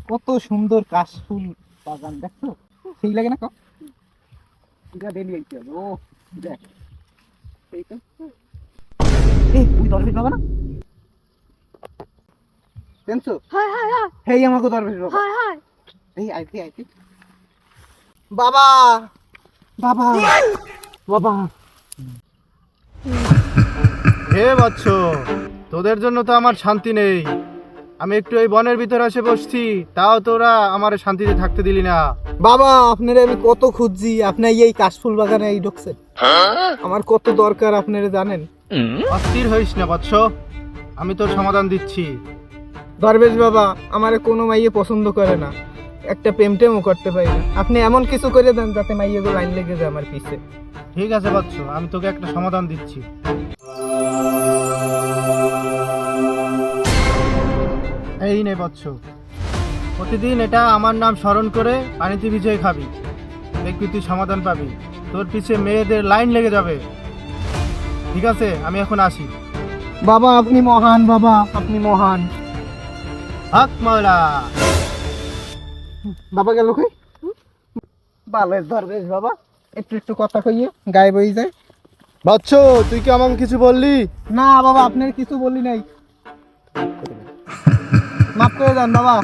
কত সুন্দর কাশফুল বাগান দেখছো, সেই লাগে না? এটা ডেলি আইতে হবে। ও দেখ, এই তো ওই দরবেশ বাবা না, জানছো? হয় হয় হয় হেই আমাকে দরবেশ বাবা। হয় হয় এই আইতে আইতে বাবা, বাবা, বাবা। হে বৎস, তোদের জন্য তো আমার শান্তি নেই। আমি একটু এই বনের ভিতরে এসে বসছি, তাও তোরা আমার শান্তিতে থাকতে দিলি না। বাবা আপনারে আমি কত খুঁজছি, আপনি এই কাশফুল বাগানে এই ঢুকছেন। আমার কত দরকার আপনারা জানেন। অস্থির হইস না বৎস, আমি তোর সমাধান দিচ্ছি। দরবেশ বাবা, আমারে কোনো মাইয়ে পছন্দ করে না, একটা প্রেম টেমও করতে পারি না। আপনি এমন কিছু করে দেন যাতে মাইয়েগুলো লাইন লেগে যায় আমার পিছে। ঠিক আছে বৎস, আমি তোকে একটা সমাধান দিচ্ছি। এই নে বৎস, প্রতিদিন এটা আমার নাম স্মরণ করে পানিতে ভিজিয়ে খাবি, দেখবি তুই সমাধান পাবি। তোর পিছে মেয়েদের লাইন লেগে যাবে। ঠিক আছে, আমি এখন আসি। বাবা আপনি মহান, বাবা আপনি মহান। হক মাওলা। বাবা গেল কই? বালের দরবেশ বাবা, একটু একটু কথা কইয়ে গায়ে বই যায়। বৎস, তুই কি আমাকে কিছু বললি? না বাবা, আপনার কিছু বলি নাই, মাফ করে দেন বাবা।